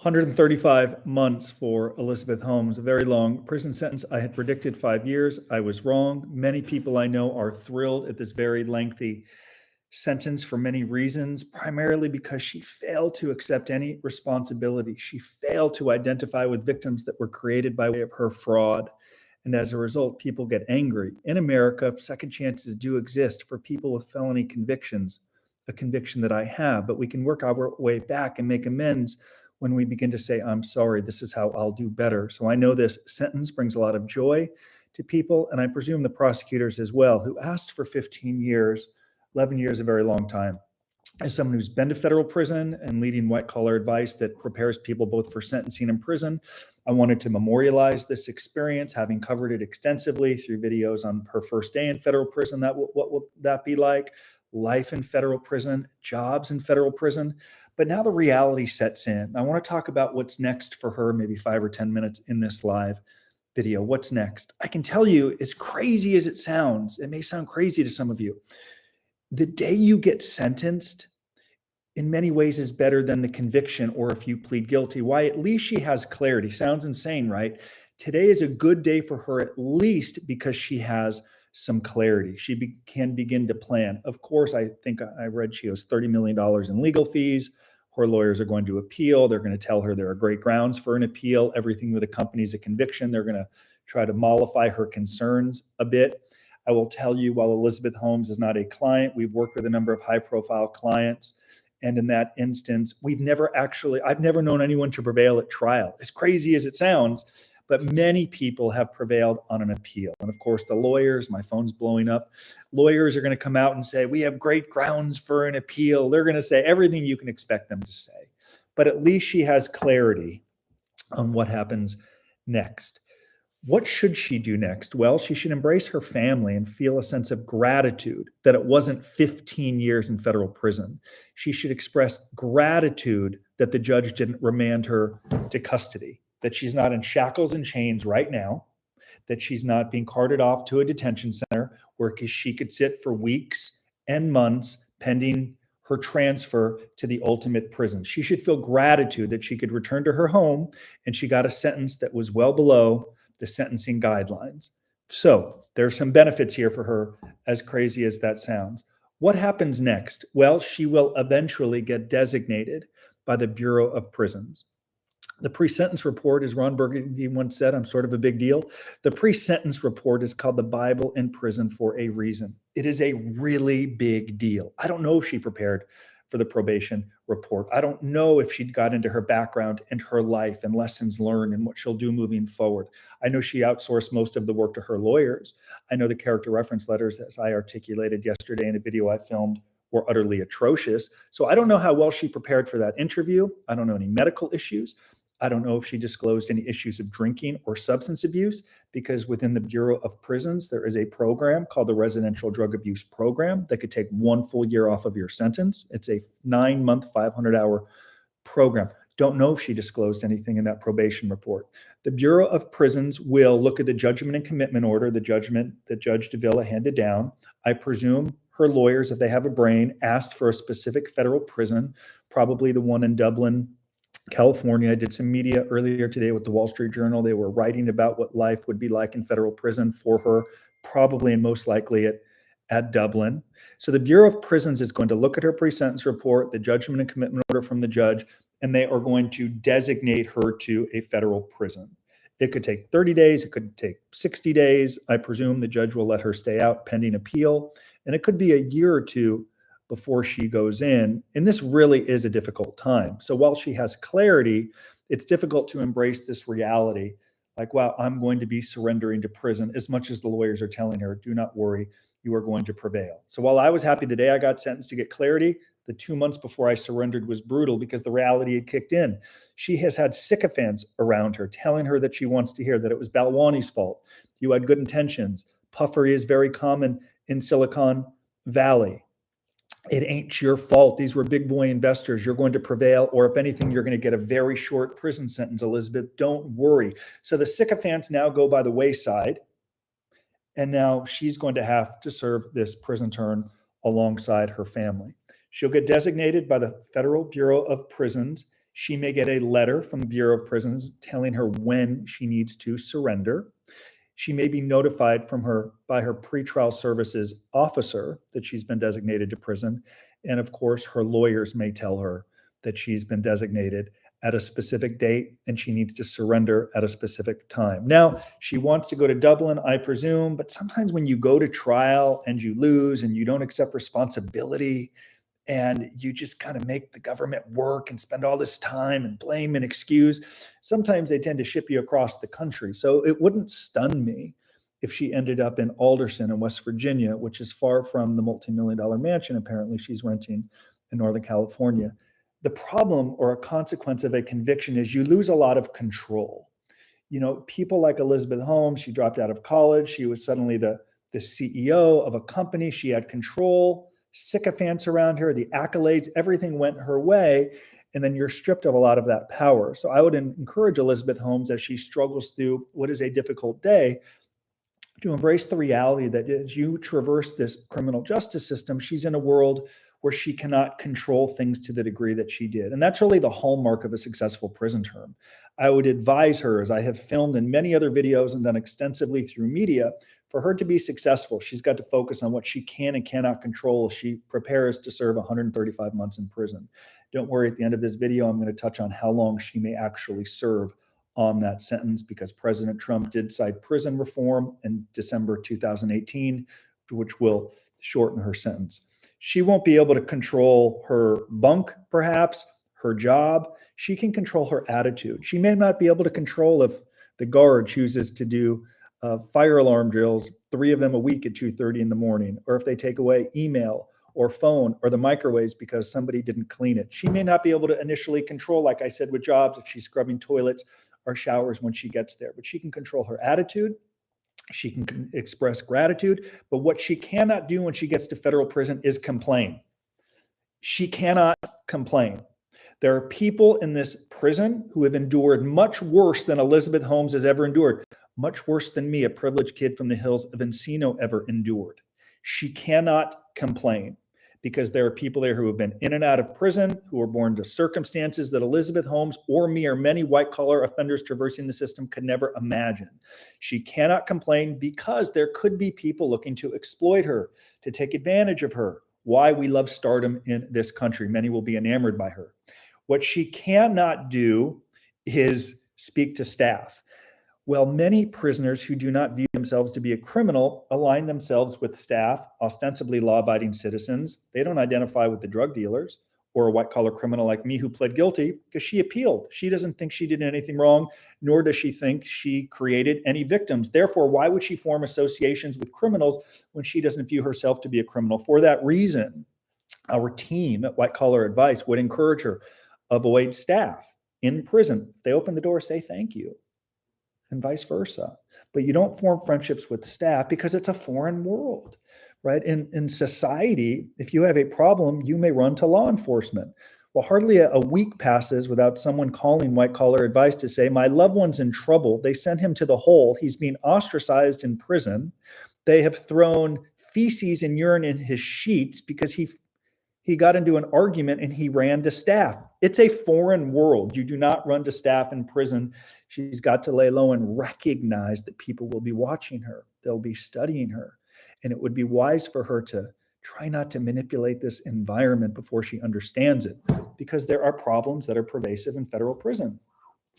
135 months for Elizabeth Holmes, a very long prison sentence. I had predicted 5 years. I was wrong. Many people I know are thrilled at this very lengthy sentence for many reasons, primarily because she failed to accept any responsibility. She failed to identify with victims that were created by way of her fraud. And as a result, people get angry. In America, second chances do exist for people with felony convictions, a conviction that I have, but we can work our way back and make amends when we begin to say, I'm sorry, this is how I'll do better. So I know this sentence brings a lot of joy to people, and I presume the prosecutors as well, who asked for 15 years, 11 years, a very long time. As someone who's been to federal prison and leading white collar advice that prepares people both for sentencing and prison, I wanted to memorialize this experience, having covered it extensively through videos on her first day in federal prison. What will that be like? Life in federal prison, jobs in federal prison. But now the reality sets in. I want to talk about what's next for her, maybe 5 or 10 minutes in this live video. What's next? I can tell you, as crazy as it sounds, it may sound crazy to some of you, the day you get sentenced in many ways is better than the conviction or if you plead guilty. Why? At least she has clarity. Sounds insane, right? Today is a good day for her, at least because she has some clarity. She can begin to plan. Of course, I think I read she owes $30 million in legal fees. Her lawyers are going to appeal. They're going to tell her there are great grounds for an appeal. Everything that accompanies a conviction, they're going to try to mollify her concerns a bit. I will tell you, while Elizabeth Holmes is not a client, we've worked with a number of high-profile clients. And in that instance, I've never known anyone to prevail at trial, as crazy as it sounds, but many people have prevailed on an appeal. And of course, the lawyers, my phone's blowing up, lawyers are going to come out and say, we have great grounds for an appeal. They're going to say everything you can expect them to say. But at least she has clarity on what happens next. What should she do next? Well, she should embrace her family and feel a sense of gratitude that it wasn't 15 years in federal prison. She should express gratitude that the judge didn't remand her to custody, that she's not in shackles and chains right now, that she's not being carted off to a detention center where she could sit for weeks and months pending her transfer to the ultimate prison. She should feel gratitude that she could return to her home and she got a sentence that was well below the sentencing guidelines. So there's some benefits here for her, as crazy as that sounds. What happens next? Well, she will eventually get designated by the Bureau of Prisons. The pre-sentence report, as Ron Burgundy once said, I'm sort of a big deal. The pre-sentence report is called the Bible in Prison for a reason. It is a really big deal. I don't know if she prepared for the probation report. I don't know if she'd got into her background and her life and lessons learned and what she'll do moving forward. I know she outsourced most of the work to her lawyers. I know the character reference letters, as I articulated yesterday in a video I filmed, were utterly atrocious. So I don't know how well she prepared for that interview. I don't know any medical issues. I don't know if she disclosed any issues of drinking or substance abuse, because within the Bureau of Prisons, there is a program called the Residential Drug Abuse Program that could take 1 full year off of your sentence. It's a 9-month, 500-hour program. Don't know if she disclosed anything in that probation report. The Bureau of Prisons will look at the judgment and commitment order, the judgment that Judge Davila handed down. I presume her lawyers, if they have a brain, asked for a specific federal prison, probably the one in Dublin, California. I did some media earlier today with the Wall Street Journal. They were writing about what life would be like in federal prison for her, probably and most likely at Dublin. So the Bureau of Prisons is going to look at her pre-sentence report, the judgment and commitment order from the judge, and they are going to designate her to a federal prison. It could take 30 days. It could take 60 days. I presume the judge will let her stay out pending appeal. And it could be a year or two before she goes in. And this really is a difficult time. So while she has clarity, it's difficult to embrace this reality. Like, wow, I'm going to be surrendering to prison, as much as the lawyers are telling her, do not worry, you are going to prevail. So while I was happy the day I got sentenced to get clarity, the 2 months before I surrendered was brutal because the reality had kicked in. She has had sycophants around her telling her that she wants to hear that it was Balwani's fault. You had good intentions. Puffery is very common in Silicon Valley. It ain't your fault. These were big boy investors. You're going to prevail, or if anything, you're going to get a very short prison sentence, Elizabeth. Don't worry. So the sycophants now go by the wayside, and now she's going to have to serve this prison term alongside her family. She'll get designated by the Federal Bureau of Prisons. She may get a letter from the Bureau of Prisons telling her when she needs to surrender. She may be notified by her pretrial services officer that she's been designated to prison. And of course, her lawyers may tell her that she's been designated at a specific date and she needs to surrender at a specific time. Now, she wants to go to Dublin, I presume, but sometimes when you go to trial and you lose and you don't accept responsibility, and you just kind of make the government work and spend all this time and blame and excuse, sometimes they tend to ship you across the country. So it wouldn't stun me if she ended up in Alderson in West Virginia, which is far from the multi-million-dollar mansion apparently she's renting in Northern California. The problem or a consequence of a conviction is you lose a lot of control. You know, people like Elizabeth Holmes, she dropped out of college. She was suddenly the CEO of a company. She had control, sycophants around her, the accolades, everything went her way. And then you're stripped of a lot of that power. So I would encourage Elizabeth Holmes as she struggles through what is a difficult day to embrace the reality that as you traverse this criminal justice system, she's in a world where she cannot control things to the degree that she did. And that's really the hallmark of a successful prison term. I would advise her, as I have filmed in many other videos and done extensively through media, for her to be successful, she's got to focus on what she can and cannot control as she prepares to serve 135 months in prison. Don't worry, at the end of this video, I'm going to touch on how long she may actually serve on that sentence, because President Trump did cite prison reform in December 2018, which will shorten her sentence. She won't be able to control her bunk, perhaps, her job. She can control her attitude. She may not be able to control if the guard chooses to do fire alarm drills, 3 of them a week at 2:30 in the morning, or if they take away email or phone or the microwaves because somebody didn't clean it. She may not be able to initially control, like I said with jobs, if she's scrubbing toilets or showers when she gets there, but she can control her attitude. She can express gratitude, but what she cannot do when she gets to federal prison is complain. She cannot complain. There are people in this prison who have endured much worse than Elizabeth Holmes has ever endured, much worse than me, a privileged kid from the hills of Encino, ever endured. She cannot complain because there are people there who have been in and out of prison, who were born to circumstances that Elizabeth Holmes or me or many white-collar offenders traversing the system could never imagine. She cannot complain because there could be people looking to exploit her, to take advantage of her. Why we love stardom in this country. Many will be enamored by her. What she cannot do is speak to staff. Well, many prisoners who do not view themselves to be a criminal align themselves with staff, ostensibly law-abiding citizens. They don't identify with the drug dealers or a white-collar criminal like me who pled guilty because she appealed. She doesn't think she did anything wrong, nor does she think she created any victims. Therefore, why would she form associations with criminals when she doesn't view herself to be a criminal? For that reason, our team at White Collar Advice would encourage her, avoid staff in prison. If they open the door, say thank you, and vice versa. But you don't form friendships with staff because it's a foreign world, right? In society, if you have a problem, you may run to law enforcement. Well, hardly a week passes without someone calling White Collar Advice to say, my loved one's in trouble. They sent him to the hole. He's being ostracized in prison. They have thrown feces and urine in his sheets because he got into an argument and he ran to staff. It's a foreign world. You do not run to staff in prison. She's got to lay low and recognize that people will be watching her. They'll be studying her. And it would be wise for her to try not to manipulate this environment before she understands it, because there are problems that are pervasive in federal prison.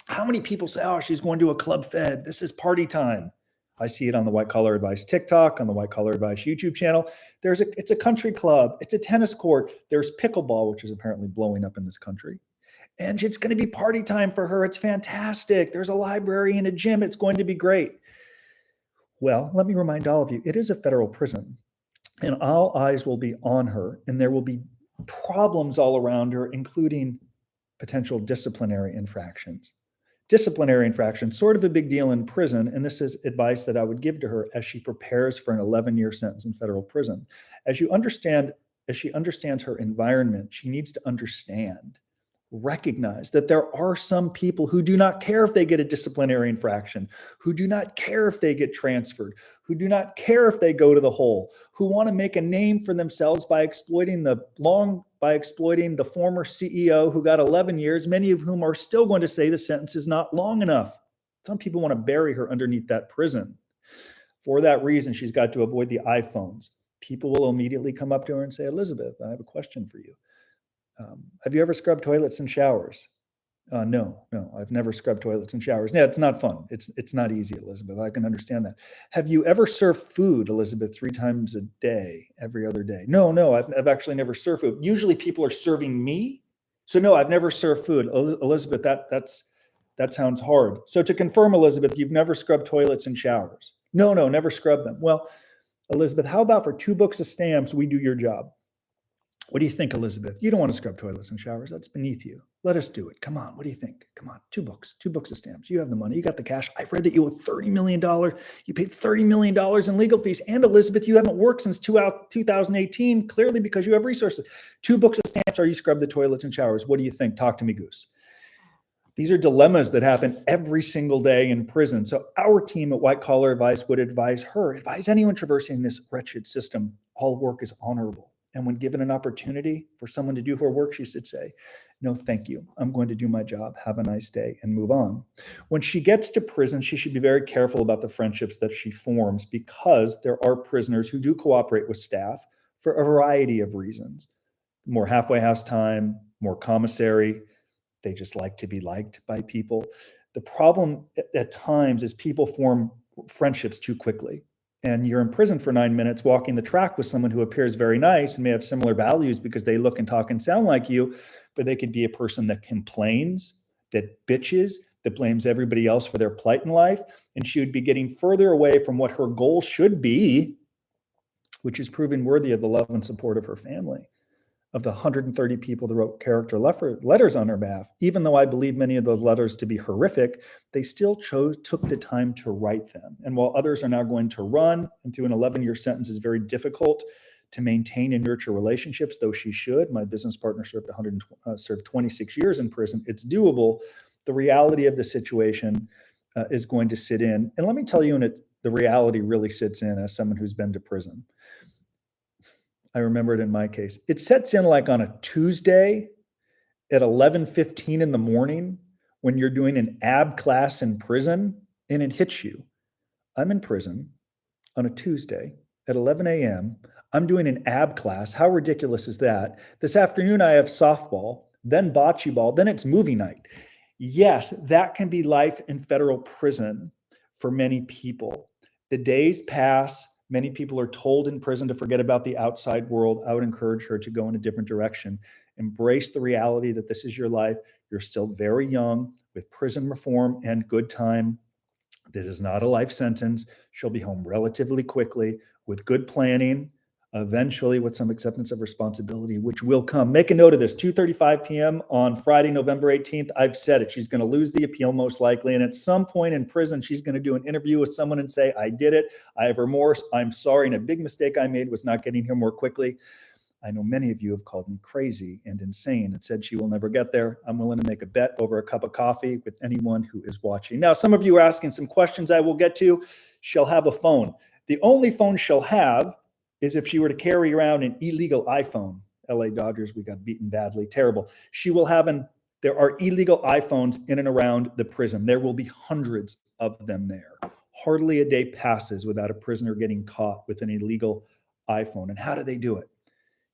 How many people say, oh, she's going to a club fed. This is party time. I see it on the White Collar Advice TikTok, on the White Collar Advice YouTube channel. It's a country club. It's a tennis court. There's pickleball, which is apparently blowing up in this country. And it's going to be party time for her. It's fantastic. There's a library and a gym. It's going to be great. Well, let me remind all of you, it is a federal prison, and all eyes will be on her, and there will be problems all around her, including potential disciplinary infractions. Disciplinary infraction, sort of a big deal in prison, and this is advice that I would give to her as she prepares for an 11-year sentence in federal prison. As she understands her environment, she needs to understand recognize that there are some people who do not care if they get a disciplinary infraction, who do not care if they get transferred, who do not care if they go to the hole, who want to make a name for themselves by exploiting the former CEO who got 11 years, many of whom are still going to say the sentence is not long enough. Some people want to bury her underneath that prison. For that reason, she's got to avoid the iPhones. People will immediately come up to her and say, Elizabeth, I have a question for you. Have you ever scrubbed toilets and showers? No, I've never scrubbed toilets and showers. Yeah, it's not fun. It's not easy, Elizabeth. I can understand that. Have you ever served food, Elizabeth, 3 times a day, every other day? No, I've actually never served food. Usually people are serving me. So no, I've never served food. Elizabeth, that sounds hard. So to confirm, Elizabeth, you've never scrubbed toilets and showers? No, never scrubbed them. Well, Elizabeth, how about for 2 books of stamps, we do your job? What do you think, Elizabeth? You don't want to scrub toilets and showers. That's beneath you. Let us do it. Come on. What do you think? Come on. 2 books of stamps. You have the money. You got the cash. I read that you owe $30 million. You paid $30 million in legal fees. And Elizabeth, you haven't worked since 2018, clearly because you have resources. 2 books of stamps or you scrub the toilets and showers. What do you think? Talk to me, Goose. These are dilemmas that happen every single day in prison. So our team at White Collar Advice would advise anyone traversing this wretched system, all work is honorable. And when given an opportunity for someone to do her work, she should say, no, thank you. I'm going to do my job. Have a nice day and move on. When she gets to prison, she should be very careful about the friendships that she forms because there are prisoners who do cooperate with staff for a variety of reasons. More halfway house time, more commissary. They just like to be liked by people. The problem at times is people form friendships too quickly. And you're in prison for 9 minutes walking the track with someone who appears very nice and may have similar values because they look and talk and sound like you, but they could be a person that complains, that bitches, that blames everybody else for their plight in life. And she would be getting further away from what her goal should be, which is proving worthy of the love and support of her family. Of the 130 people that wrote character letters on her behalf, even though I believe many of those letters to be horrific, they still took the time to write them. And while others are now going to run, and through an 11-year sentence is very difficult to maintain and nurture relationships, though she should. My business partner served 26 years in prison. It's doable. The reality of the situation is going to sit in. And let me tell you, the reality really sits in as someone who's been to prison. I remember it in my case. It sets in like on a Tuesday at 11:15 in the morning when you're doing an ab class in prison, and it hits you. I'm in prison on a Tuesday at 11 a.m. I'm doing an ab class. How ridiculous is that? This afternoon, I have softball, then bocce ball, then it's movie night. Yes, that can be life in federal prison for many people. The days pass. Many people are told in prison to forget about the outside world. I would encourage her to go in a different direction. Embrace the reality that this is your life. You're still very young. With prison reform and good time, this is not a life sentence. She'll be home relatively quickly with good planning, eventually with some acceptance of responsibility, which will come. Make a note of this, 2:35 p.m. on Friday, November 18th. I've said it. She's going to lose the appeal most likely. And at some point in prison, she's going to do an interview with someone and say, I did it. I have remorse. I'm sorry. And a big mistake I made was not getting here more quickly. I know many of you have called me crazy and insane and said she will never get there. I'm willing to make a bet over a cup of coffee with anyone who is watching. Now, some of you are asking some questions I will get to. She'll have a phone. The only phone she'll have is if she were to carry around an illegal iPhone. LA Dodgers, we got beaten badly, terrible. She will have there are illegal iPhones in and around the prison. There will be hundreds of them there. Hardly a day passes without a prisoner getting caught with an illegal iPhone. And how do they do it?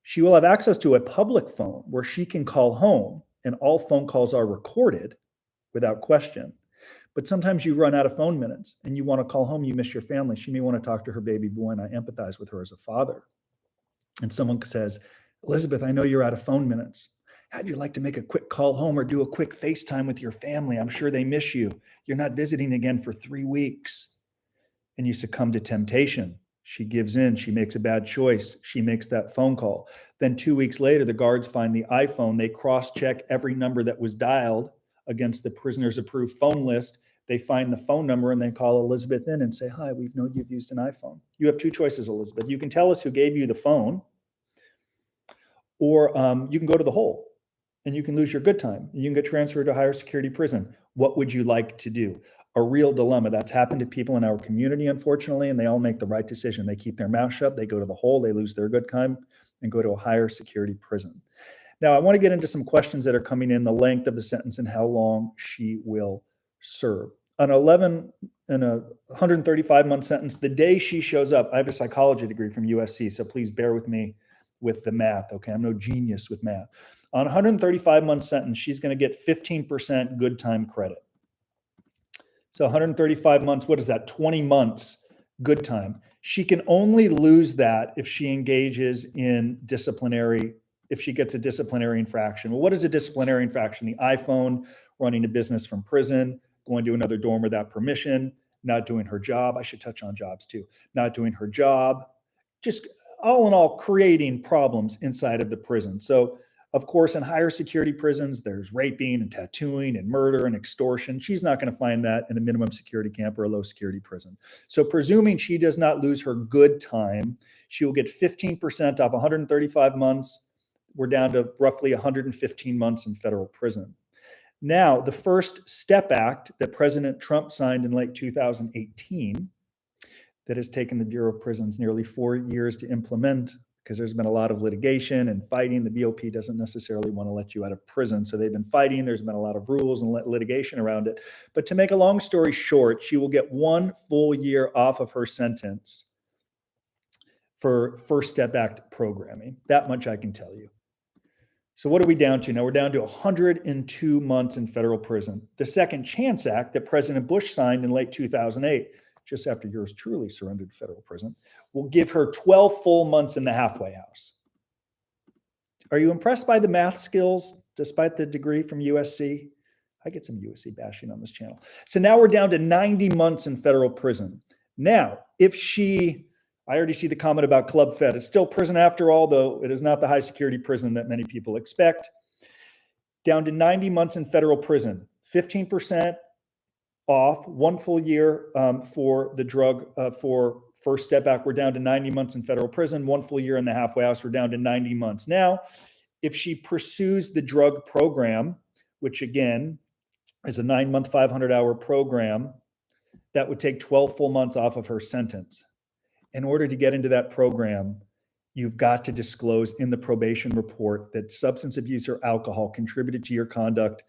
She will have access to a public phone where she can call home, and all phone calls are recorded without question. But sometimes you run out of phone minutes and you want to call home, you miss your family. She may want to talk to her baby boy, and I empathize with her as a father. And someone says, Elizabeth, I know you're out of phone minutes. How'd you like to make a quick call home or do a quick FaceTime with your family? I'm sure they miss you. You're not visiting again for 3 weeks. And you succumb to temptation. She gives in. She makes a bad choice. She makes that phone call. Then 2 weeks later, the guards find the iPhone. They cross-check every number that was dialed against the prisoner's approved phone list. They find the phone number and they call Elizabeth in and say, hi, we've known you've used an iPhone. You have 2 choices, Elizabeth. You can tell us who gave you the phone, or you can go to the hole. and you can lose your good time. You can get transferred to a higher security prison. What would you like to do? A real dilemma. That's happened to people in our community, unfortunately, and they all make the right decision. They keep their mouth shut, they go to the hole, they lose their good time, and go to a higher security prison. Now, I want to get into some questions that are coming in, the length of the sentence and how long she will serve. An 135-month sentence, the day she shows up, I have a psychology degree from USC, so please bear with me with the math, okay? I'm no genius with math. On a 135-month sentence, she's going to get 15% good time credit. So 135 months, what is that? 20 months good time. She can only lose that if she engages in if she gets a disciplinary infraction. Well, what is a disciplinary infraction? The iPhone, running a business from prison, going to another dorm without permission, not doing her job. I should touch on jobs too. Not doing her job, just all in all, creating problems inside of the prison. So, of course, in higher security prisons, there's raping and tattooing and murder and extortion. She's not going to find that in a minimum security camp or a low security prison. So presuming she does not lose her good time, she will get 15% off 135 months. We're down to roughly 115 months in federal prison. Now, the First Step Act that President Trump signed in late 2018, that has taken the Bureau of Prisons nearly 4 years to implement, because there's been a lot of litigation and fighting. The BOP doesn't necessarily want to let you out of prison. So they've been fighting. There's been a lot of rules and litigation around it. But to make a long story short, she will get 1 full year off of her sentence for First Step Act programming. That much I can tell you. So what are we down to now? We're down to 102 months in federal prison. The Second Chance Act that President Bush signed in late 2008, just after yours truly surrendered to federal prison, will give her 12 full months in the halfway house. Are you impressed by the math skills, despite the degree from USC? I get some USC bashing on this channel. So now we're down to 90 months in federal prison. Now, I already see the comment about Club Fed. It's still prison after all, though it is not the high security prison that many people expect. Down to 90 months in federal prison, 15% off, 1 full year for the drug, for First Step Act. We're down to 90 months in federal prison, 1 full year in the halfway house. We're down to 90 months. Now, if she pursues the drug program, which again is a 9-month, 500-hour program, that would take 12 full months off of her sentence. In order to get into that program, you've got to disclose in the probation report that substance abuse or alcohol contributed to your conduct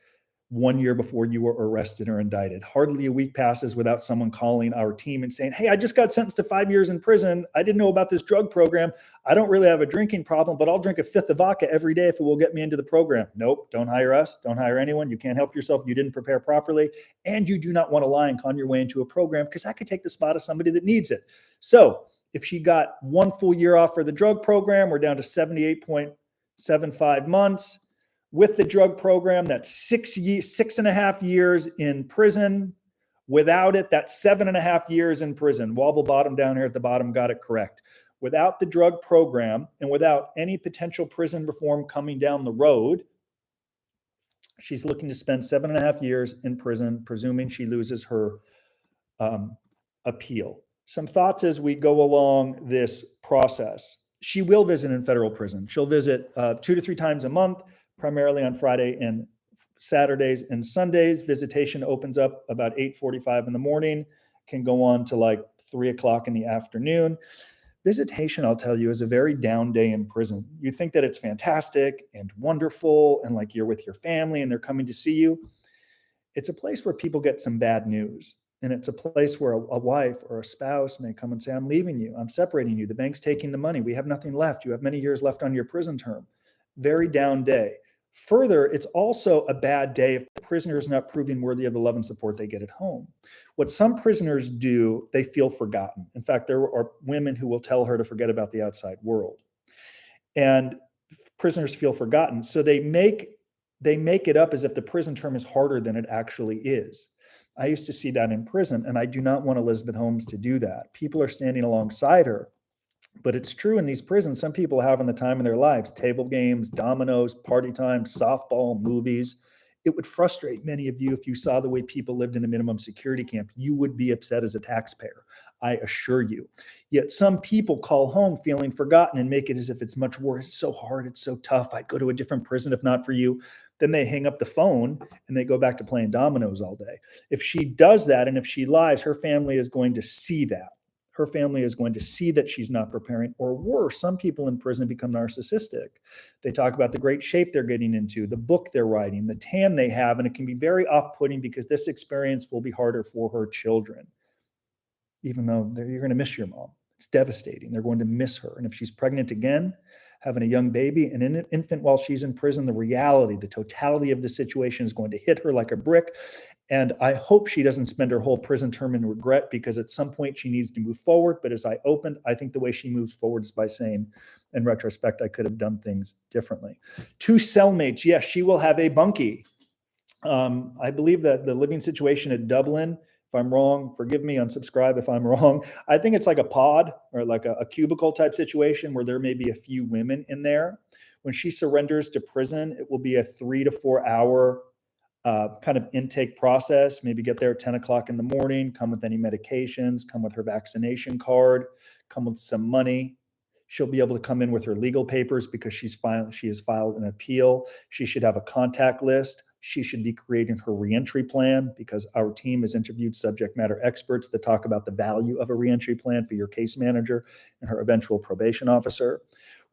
1 year before you were arrested or indicted. Hardly a week passes without someone calling our team and saying, hey, I just got sentenced to 5 years in prison. I didn't know about this drug program. I don't really have a drinking problem, but I'll drink a fifth of vodka every day if it will get me into the program. Nope, don't hire us. Don't hire anyone. You can't help yourself. You didn't prepare properly. And you do not want to lie and con your way into a program, because that could take the spot of somebody that needs it. So if she got 1 full year off for the drug program, we're down to 78.75 months. With the drug program, that's 6.5 years in prison. Without it, that's 7.5 years in prison. Wobble bottom down here at the bottom, got it correct. Without the drug program and without any potential prison reform coming down the road, she's looking to spend 7.5 years in prison, presuming she loses her appeal. Some thoughts as we go along this process. She will visit in federal prison. She'll visit 2 to 3 times a month, primarily on Friday and Saturdays and Sundays. Visitation opens up about 8:45 in the morning, can go on to like 3 o'clock in the afternoon. Visitation, I'll tell you, is a very down day in prison. You think that it's fantastic and wonderful and like you're with your family and they're coming to see you. It's a place where people get some bad news. And it's a place where a wife or a spouse may come and say, I'm leaving you. I'm separating you. The bank's taking the money. We have nothing left. You have many years left on your prison term. Very down day. Further, it's also a bad day if the prisoner is not proving worthy of the love and support they get at home. What some prisoners do, they feel forgotten. In fact, there are women who will tell her to forget about the outside world. And prisoners feel forgotten. So they make it up as if the prison term is harder than it actually is. I used to see that in prison, and I do not want Elizabeth Holmes to do that. People are standing alongside her. But it's true in these prisons, some people have in the time of their lives, table games, dominoes, party time, softball, movies. It would frustrate many of you if you saw the way people lived in a minimum security camp. You would be upset as a taxpayer, I assure you. Yet some people call home feeling forgotten and make it as if it's much worse. It's so hard. It's so tough. I'd go to a different prison if not for you. Then they hang up the phone and they go back to playing dominoes all day. If she does that and if she lies, her family is going to see that. Her family is going to see that she's not preparing, or worse, some people in prison become narcissistic. They talk about the great shape they're getting into, the book they're writing, the tan they have, and it can be very off-putting because this experience will be harder for her children. Even though you're going to miss your mom. It's devastating. They're going to miss her. And if she's pregnant again, having a young baby and an infant while she's in prison, the reality, the totality of the situation is going to hit her like a brick. And I hope she doesn't spend her whole prison term in regret, because at some point she needs to move forward. But as I opened, I think the way she moves forward is by saying, in retrospect, I could have done things differently. 2 cellmates. Yes, she will have a bunkie. I believe that the living situation at Dublin, if I'm wrong, forgive me, unsubscribe if I'm wrong. I think it's like a pod or like a cubicle type situation where there may be a few women in there. When she surrenders to prison, it will be a 3 to 4 hour kind of intake process. Maybe get there at 10 o'clock in the morning, come with any medications, come with her vaccination card, come with some money. She'll be able to come in with her legal papers because she has filed an appeal. She should have a contact list. She should be creating her reentry plan, because our team has interviewed subject matter experts that talk about the value of a reentry plan for your case manager and her eventual probation officer.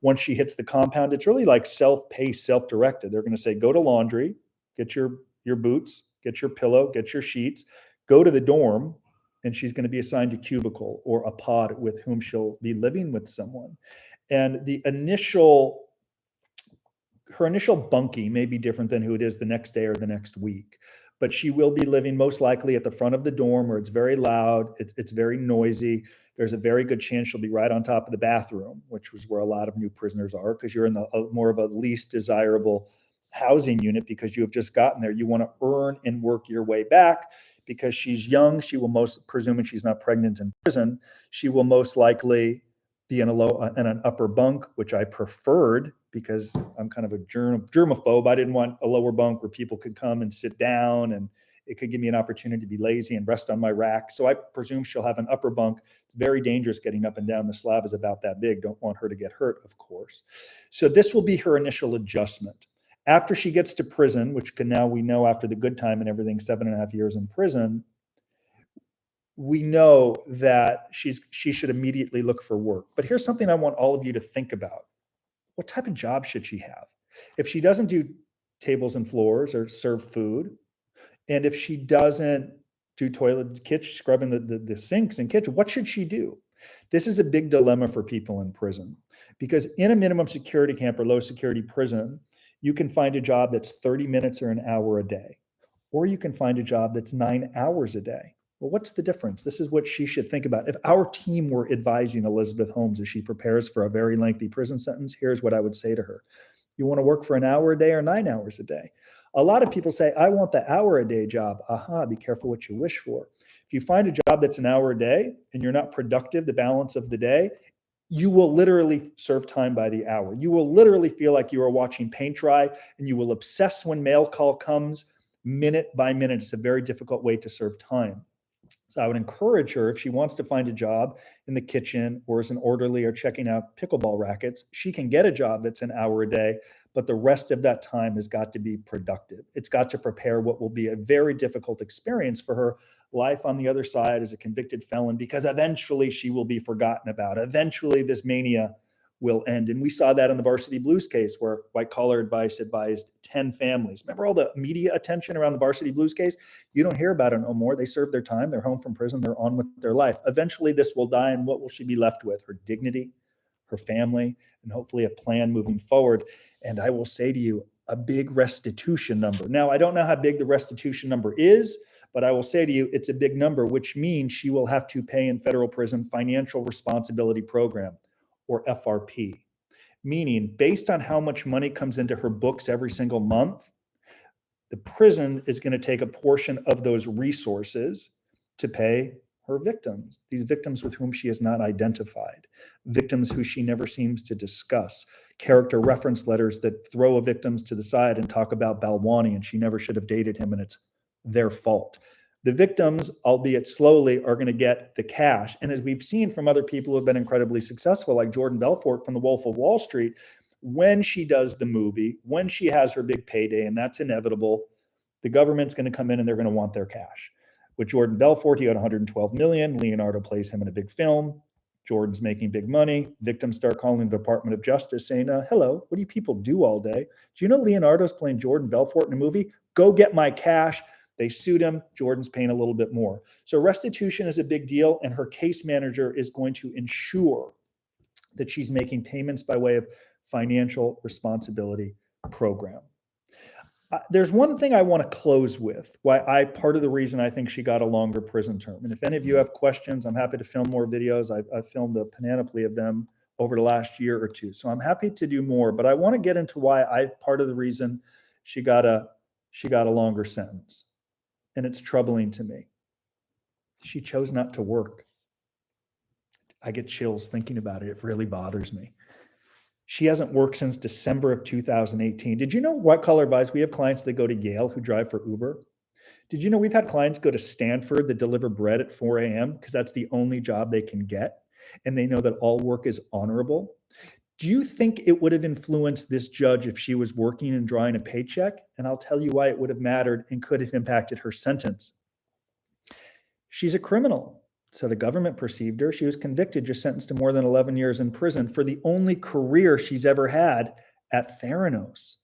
Once she hits the compound, it's really like self-paced, self-directed. They're going to say, go to laundry, get your boots, get your pillow, get your sheets, go to the dorm, and she's going to be assigned to cubicle or a pod with whom she'll be living with someone. And her initial bunkie may be different than who it is the next day or the next week, but she will be living most likely at the front of the dorm where it's very loud, it's very noisy. There's a very good chance she'll be right on top of the bathroom, which was where a lot of new prisoners are, because you're in more of a least desirable housing unit because you have just gotten there. You want to earn and work your way back. Because she's young, she will presuming she's not pregnant in prison, she will most likely be in an upper bunk, which I preferred because I'm kind of a germaphobe. I didn't want a lower bunk where people could come and sit down, and it could give me an opportunity to be lazy and rest on my rack. So I presume she'll have an upper bunk. It's very dangerous getting up and down. The slab is about that big. Don't want her to get hurt, of course. So this will be her initial adjustment. After she gets to prison, which we know after the good time and everything, 7.5 years in prison, we know that she should immediately look for work. But here's something I want all of you to think about. What type of job should she have? If she doesn't do tables and floors or serve food, and if she doesn't do toilet, kitchen, scrubbing the sinks and kitchen, what should she do? This is a big dilemma for people in prison, because in a minimum security camp or low security prison, you can find a job that's 30 minutes or an hour a day, or you can find a job that's 9 hours a day. Well, what's the difference? This is what she should think about. If our team were advising Elizabeth Holmes as she prepares for a very lengthy prison sentence, here's what I would say to her. You want to work for an hour a day or 9 hours a day? A lot of people say, I want the hour a day job. Aha, be careful what you wish for. If you find a job that's an hour a day and you're not productive the balance of the day, you will literally serve time by the hour. You will literally feel like you are watching paint dry, and you will obsess when mail call comes minute by minute. It's a very difficult way to serve time. So I would encourage her, if she wants to find a job in the kitchen or as an orderly or checking out pickleball rackets, she can get a job that's an hour a day, but the rest of that time has got to be productive. It's got to prepare what will be a very difficult experience for her life on the other side as a convicted felon, because eventually she will be forgotten about. Eventually this mania will end. And we saw that in the Varsity Blues case, where White Collar Advice advised 10 families. Remember all the media attention around the Varsity Blues case? You don't hear about it no more. They served their time. They're home from prison. They're on with their life. Eventually this will die. And what will she be left with? Her dignity, her family, and hopefully a plan moving forward. And I will say to you, a big restitution number. Now, I don't know how big the restitution number is, but I will say to you, it's a big number, which means she will have to pay in federal prison Financial Responsibility Program, or FRP, meaning based on how much money comes into her books every single month, the prison is going to take a portion of those resources to pay her victims, these victims with whom she is not identified, victims who she never seems to discuss, character reference letters that throw victims to the side and talk about Balwani and she never should have dated him and it's their fault. The victims, albeit slowly, are going to get the cash. And as we've seen from other people who have been incredibly successful, like Jordan Belfort from The Wolf of Wall Street, when she does the movie, when she has her big payday, and that's inevitable, the government's going to come in and they're going to want their cash. With Jordan Belfort, he got 112 million. Leonardo plays him in a big film. Jordan's making big money. Victims start calling the Department of Justice saying, hello, what do you people do all day? Do you know Leonardo's playing Jordan Belfort in a movie? Go get my cash. They sued him. Jordan's paying a little bit more. So restitution is a big deal, and her case manager is going to ensure that she's making payments by way of financial responsibility program. There's one thing I want to close with, part of the reason I think she got a longer prison term. And if any of you have questions, I'm happy to film more videos. I've filmed a panoply of them over the last year or two. So I'm happy to do more, but I want to get into part of the reason she got a longer sentence. And it's troubling to me. She chose not to work. I get chills thinking about it. It really bothers me. She hasn't worked since December of 2018. Did you know White Collar Advice? We have clients that go to Yale who drive for Uber. Did you know we've had clients go to Stanford that deliver bread at 4 a.m. because that's the only job they can get, and they know that all work is honorable? Do you think it would have influenced this judge if she was working and drawing a paycheck? And I'll tell you why it would have mattered and could have impacted her sentence. She's a criminal. So the government perceived her. She was convicted, just sentenced to more than 11 years in prison for the only career she's ever had at Theranos,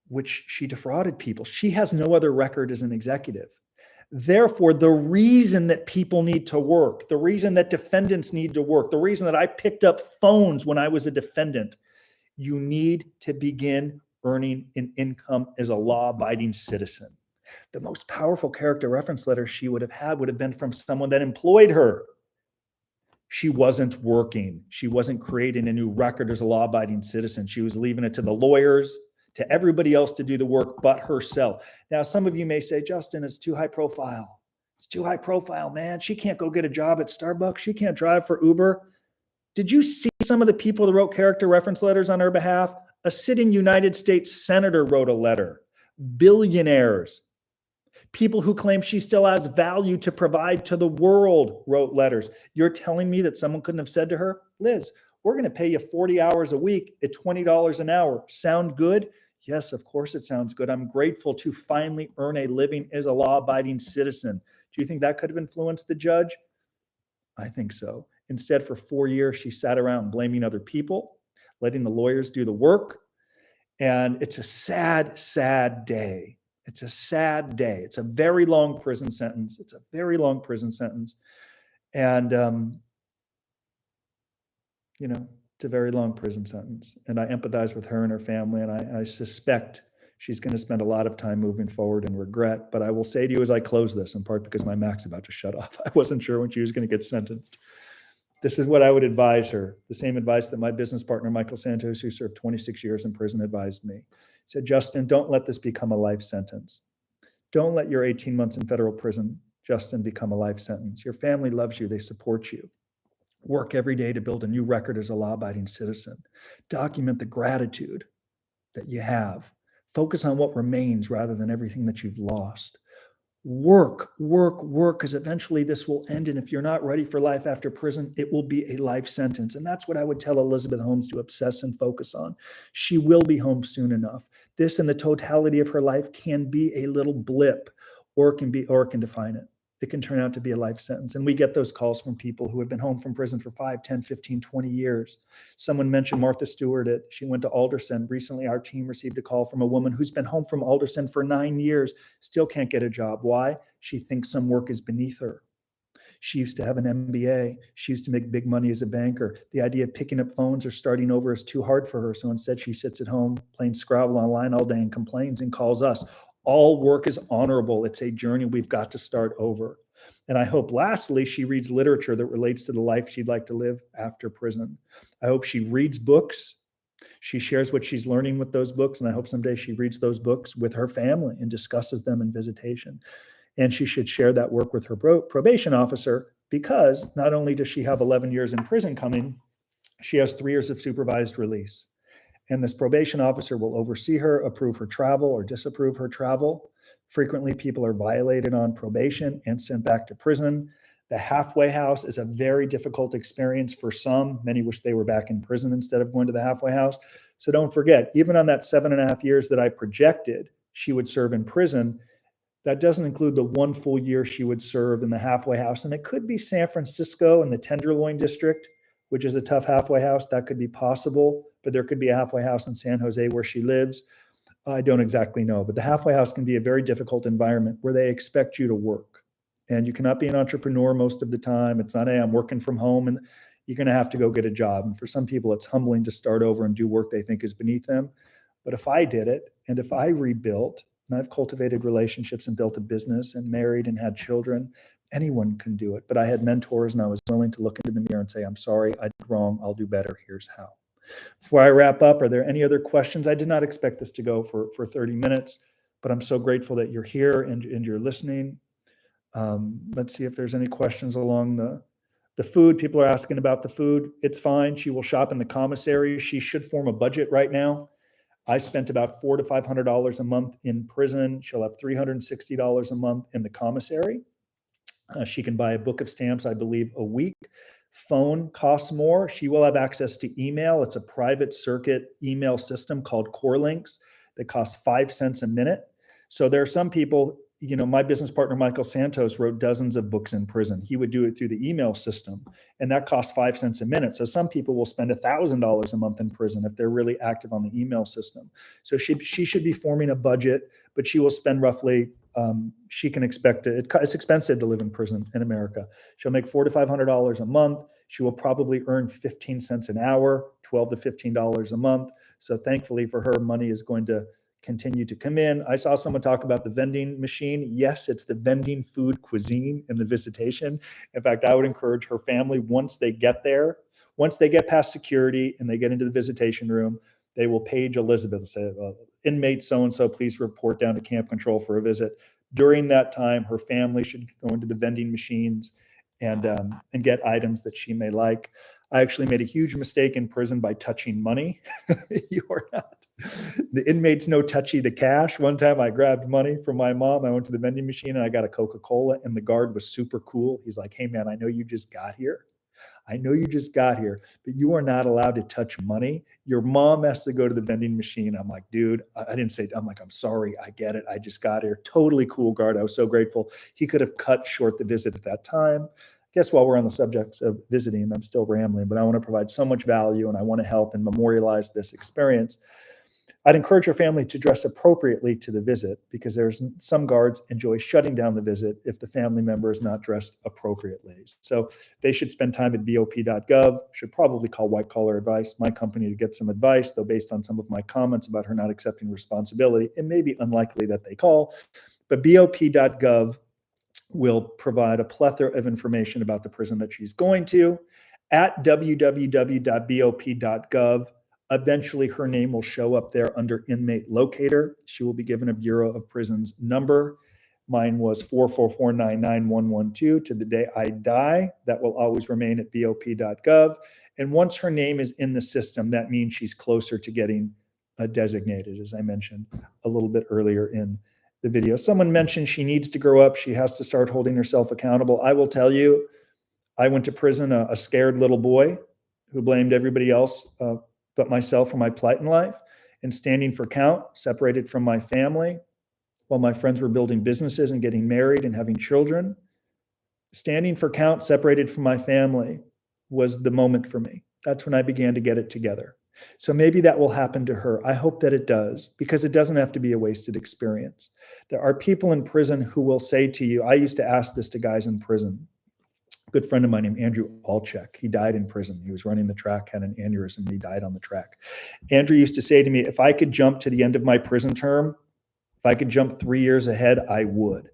which she defrauded people. She has no other record as an executive. Therefore, the reason that people need to work, the reason that defendants need to work, the reason that I picked up phones when I was a defendant, you need to begin earning an income as a law-abiding citizen. The most powerful character reference letter she would have had would have been from someone that employed her. She wasn't working. She wasn't creating a new record as a law-abiding citizen. She was leaving it to the lawyers, to everybody else to do the work but herself. Now, some of you may say, Justin, it's too high profile. It's too high profile, man. She can't go get a job at Starbucks. She can't drive for Uber. Did you see some of the people that wrote character reference letters on her behalf? A sitting United States senator wrote a letter. Billionaires, people who claim she still has value to provide to the world, wrote letters. You're telling me that someone couldn't have said to her, Liz, we're going to pay you 40 hours a week at $20 an hour. Sound good? Yes, of course it sounds good. I'm grateful to finally earn a living as a law-abiding citizen. Do you think that could have influenced the judge? I think so. Instead, for 4 years, she sat around blaming other people, letting the lawyers do the work. And it's a sad, sad day. It's a sad day. It's a very long prison sentence. It's a very long prison sentence. And, it's a very long prison sentence. And I empathize with her and her family. And I suspect she's going to spend a lot of time moving forward in regret. But I will say to you as I close this, in part because my Mac's about to shut off, I wasn't sure when she was going to get sentenced. This is what I would advise her. The same advice that my business partner, Michael Santos, who served 26 years in prison, advised me. He said, Justin, don't let this become a life sentence. Don't let your 18 months in federal prison, Justin, become a life sentence. Your family loves you. They support you. Work every day to build a new record as a law-abiding citizen. Document the gratitude that you have. Focus on what remains rather than everything that you've lost. Work, because eventually this will end. And if you're not ready for life after prison, it will be a life sentence. And that's what I would tell Elizabeth Holmes to obsess and focus on. She will be home soon enough. This and the totality of her life can be a little blip, or it can define it. It can turn out to be a life sentence. And we get those calls from people who have been home from prison for 5, 10, 15, 20 years. Someone mentioned Martha Stewart. She went to Alderson. Recently, our team received a call from a woman who's been home from Alderson for 9 years, still can't get a job. Why? She thinks some work is beneath her. She used to have an MBA. She used to make big money as a banker. The idea of picking up phones or starting over is too hard for her. So instead, she sits at home playing Scrabble online all day and complains and calls us. All work is honorable. It's a journey we've got to start over. And I hope, lastly, she reads literature that relates to the life she'd like to live after prison. I hope she reads books. She shares what she's learning with those books. And I hope someday she reads those books with her family and discusses them in visitation. and she should share that work with her probation officer, because not only does she have 11 years in prison coming, she has 3 years of supervised release. And this probation officer will oversee her, approve her travel or disapprove her travel. Frequently, people are violated on probation and sent back to prison. The halfway house is a very difficult experience for some. Many wish they were back in prison instead of going to the halfway house. So don't forget, even on that 7.5 years that I projected she would serve in prison, that doesn't include the 1 full year she would serve in the halfway house. And it could be San Francisco and the Tenderloin District, which is a tough halfway house. That could be possible, but there could be a halfway house in San Jose where she lives. I don't exactly know, but the halfway house can be a very difficult environment where they expect you to work. And you cannot be an entrepreneur most of the time. It's not, hey, I'm working from home, and you're going to have to go get a job. And for some people, it's humbling to start over and do work they think is beneath them. But if I did it, and if I rebuilt, and I've cultivated relationships and built a business and married and had children, anyone can do it. But I had mentors, and I was willing to look into the mirror and say, I'm sorry, I did wrong. I'll do better. Here's how. Before I wrap up, are there any other questions? I did not expect this to go for 30 minutes, but I'm so grateful that you're here and you're listening. Let's see if there's any questions along the food. People are asking about the food. It's fine. She will shop in the commissary. She should form a budget right now. I spent about $400 to $500 a month in prison. She'll have $360 a month in the commissary. She can buy a book of stamps, I believe, a week. Phone costs more. She will have access to email. It's a private circuit email system called Core Links that costs 5 cents a minute. So there are some people, my business partner, Michael Santos, wrote dozens of books in prison. He would do it through the email system, and that costs 5 cents a minute. So some people will spend $1,000 a month in prison if they're really active on the email system. So she should be forming a budget, but she will spend roughly, she can expect it's expensive to live in prison in America. She'll make $400 to $500 a month. She will probably earn 15 cents an hour, $12 to $15 a month. So thankfully for her, money is going to continue to come in. I saw someone talk about the vending machine. Yes, it's the vending food cuisine in the Visitation. In fact, I would encourage her family, once they get there, once they get past security and they get into the visitation room, they will page Elizabeth, say, inmate so-and-so, please report down to camp control for a visit. During that time, her family should go into the vending machines and get items that she may like. I actually made a huge mistake in prison by touching money. You are not. The inmates know touchy the cash. One time I grabbed money from my mom. I went to the vending machine and I got a Coca-Cola, and the guard was super cool. He's like, hey man, I know you just got here. But you are not allowed to touch money. Your mom has to go to the vending machine. I'm like, dude, I'm sorry. I get it. I just got here. Totally cool guard. I was so grateful. He could have cut short the visit at that time. I guess while we're on the subject of visiting, I'm still rambling, but I want to provide so much value and I want to help and memorialize this experience. I'd encourage your family to dress appropriately to the visit, because there's some guards enjoy shutting down the visit if the family member is not dressed appropriately. So they should spend time at bop.gov, should probably call White Collar Advice, my company, to get some advice, though based on some of my comments about her not accepting responsibility, it may be unlikely that they call. But bop.gov will provide a plethora of information about the prison that she's going to. At www.bop.gov, eventually her name will show up there under inmate locator. She will be given a Bureau of Prisons number. Mine was 444-99112 to the day I die. That will always remain at bop.gov. And once her name is in the system, that means she's closer to getting designated, as I mentioned a little bit earlier in the video. Someone mentioned she needs to grow up. She has to start holding herself accountable. I will tell you, I went to prison a scared little boy who blamed everybody else but myself for my plight in life, and standing for count, separated from my family while my friends were building businesses and getting married and having children. Standing for count, separated from my family, was the moment for me. That's when I began to get it together. So maybe that will happen to her. I hope that it does, because it doesn't have to be a wasted experience. There are people in prison who will say to you, I used to ask this to guys in prison. A good friend of mine named Andrew Alchek, he died in prison. He was running the track, had an aneurysm, and he died on the track. Andrew used to say to me, if I could jump to the end of my prison term, if I could jump 3 years ahead, I would.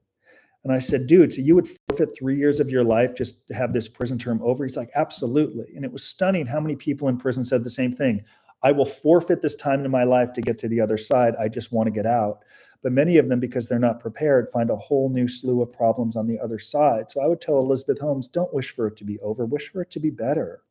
And I said, dude, so you would forfeit 3 years of your life just to have this prison term over? He's like, absolutely. And it was stunning how many people in prison said the same thing. I will forfeit this time in my life to get to the other side. I just want to get out. But many of them, because they're not prepared, find a whole new slew of problems on the other side. So I would tell Elizabeth Holmes, don't wish for it to be over. Wish for it to be better.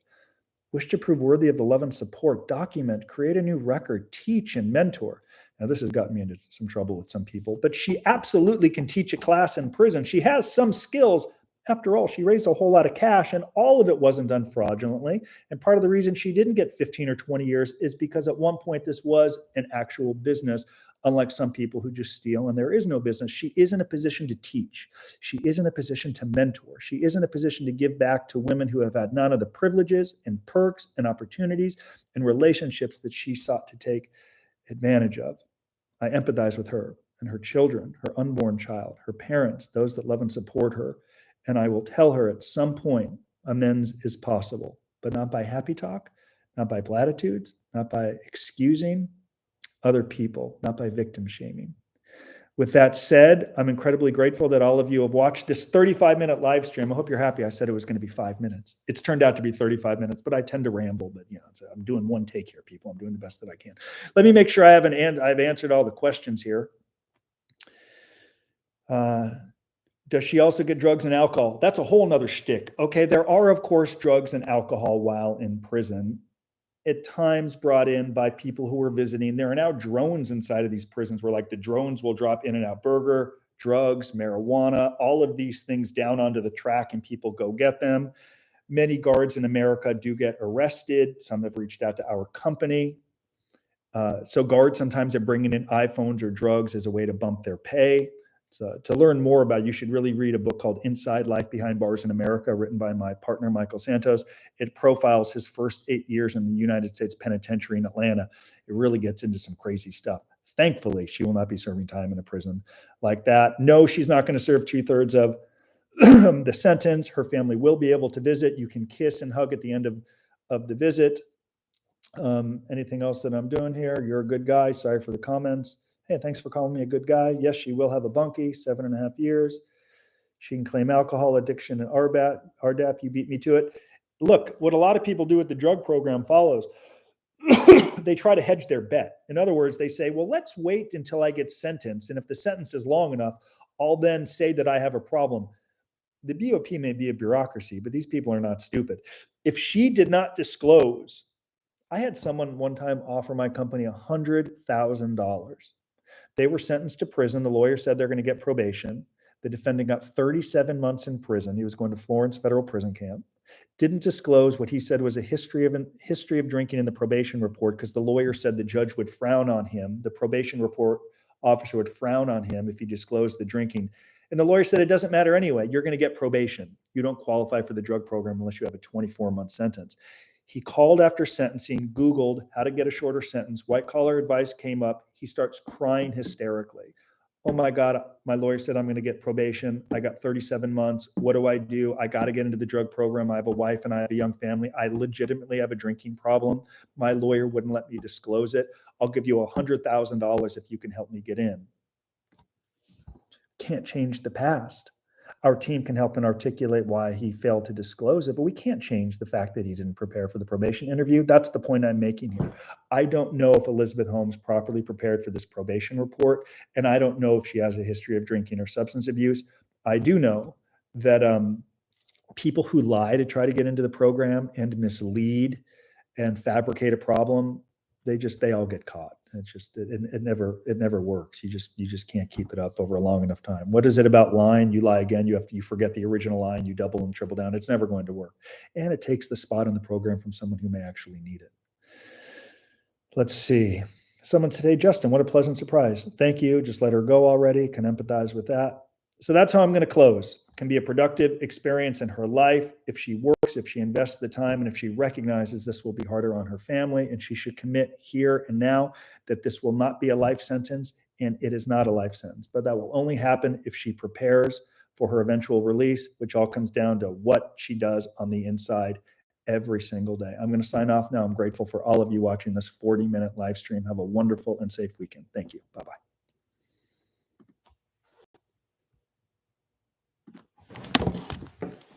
Wish to prove worthy of the love and support. Document, create a new record, teach and mentor. Now, this has gotten me into some trouble with some people, but she absolutely can teach a class in prison. She has some skills. After all, she raised a whole lot of cash, and all of it wasn't done fraudulently. And part of the reason she didn't get 15 or 20 years is because at one point this was an actual business, unlike some people who just steal and there is no business. She is in a position to teach. She is in a position to mentor. She is in a position to give back to women who have had none of the privileges and perks and opportunities and relationships that she sought to take advantage of. I empathize with her and her children, her unborn child, her parents, those that love and support her. And I will tell her at some point, amends is possible, but not by happy talk, not by platitudes, not by excusing other people, not by victim shaming. With that said, I'm incredibly grateful that all of you have watched this 35-minute live stream. I hope you're happy. I said it was going to be 5 minutes. It's turned out to be 35 minutes, but I tend to ramble. But I'm doing one take here, people. I'm doing the best that I can. Let me make sure I've answered all the questions here. Does she also get drugs and alcohol? That's a whole nother shtick. Okay, there are, of course, drugs and alcohol while in prison, at times brought in by people who are visiting. There are now drones inside of these prisons where like the drones will drop In-N-Out Burger, drugs, marijuana, all of these things down onto the track and people go get them. Many guards in America do get arrested. Some have reached out to our company. So guards sometimes are bringing in iPhones or drugs as a way to bump their pay. So to learn more about it, you should really read a book called Inside Life Behind Bars in America, written by my partner, Michael Santos. It profiles his first 8 years in the United States Penitentiary in Atlanta. It really gets into some crazy stuff. Thankfully, she will not be serving time in a prison like that. No, she's not going to serve 2/3 of the sentence. Her family will be able to visit. You can kiss and hug at the end of the visit. Anything else that I'm doing here? You're a good guy. Sorry for the comments. Hey, thanks for calling me a good guy. Yes, she will have a bunkie, 7.5 years. She can claim alcohol addiction and RDAP. You beat me to it. Look, what a lot of people do with the drug program follows. They try to hedge their bet. In other words, they say, well, let's wait until I get sentenced. And if the sentence is long enough, I'll then say that I have a problem. The BOP may be a bureaucracy, but these people are not stupid. If she did not disclose, I had someone one time offer my company $100,000. They were sentenced to prison. The lawyer said they're going to get probation. The defendant got 37 months in prison. He was going to Florence Federal Prison Camp. Didn't disclose what he said was a history of drinking in the probation report because the lawyer said the judge would frown on him. The probation report officer would frown on him if he disclosed the drinking. And the lawyer said, it doesn't matter anyway. You're going to get probation. You don't qualify for the drug program unless you have a 24-month sentence. He called after sentencing, Googled how to get a shorter sentence. White collar advice came up. He starts crying hysterically. Oh my God, my lawyer said I'm going to get probation. I got 37 months. What do? I got to get into the drug program. I have a wife and I have a young family. I legitimately have a drinking problem. My lawyer wouldn't let me disclose it. I'll give you $100,000 if you can help me get in. Can't change the past. Our team can help and articulate why he failed to disclose it, but we can't change the fact that he didn't prepare for the probation interview. That's the point I'm making here. I don't know if Elizabeth Holmes properly prepared for this probation report, and I don't know if she has a history of drinking or substance abuse. I do know that people who lie to try to get into the program and mislead and fabricate a problem, they all get caught. It's just it never works. You just can't keep it up over a long enough time. What is it about lying? You lie again. You forget the original line. You double and triple down. It's never going to work, and it takes the spot in the program from someone who may actually need it. Let's see. Someone said, "Hey, Justin, what a pleasant surprise." Thank you. Just let her go already. Can empathize with that. So that's how I'm going to close. It can be a productive experience in her life if she works, if she invests the time, and if she recognizes this will be harder on her family, and she should commit here and now that this will not be a life sentence, and it is not a life sentence. But that will only happen if she prepares for her eventual release, which all comes down to what she does on the inside every single day. I'm going to sign off now. I'm grateful for all of you watching this 40-minute live stream. Have a wonderful and safe weekend. Thank you. Bye-bye.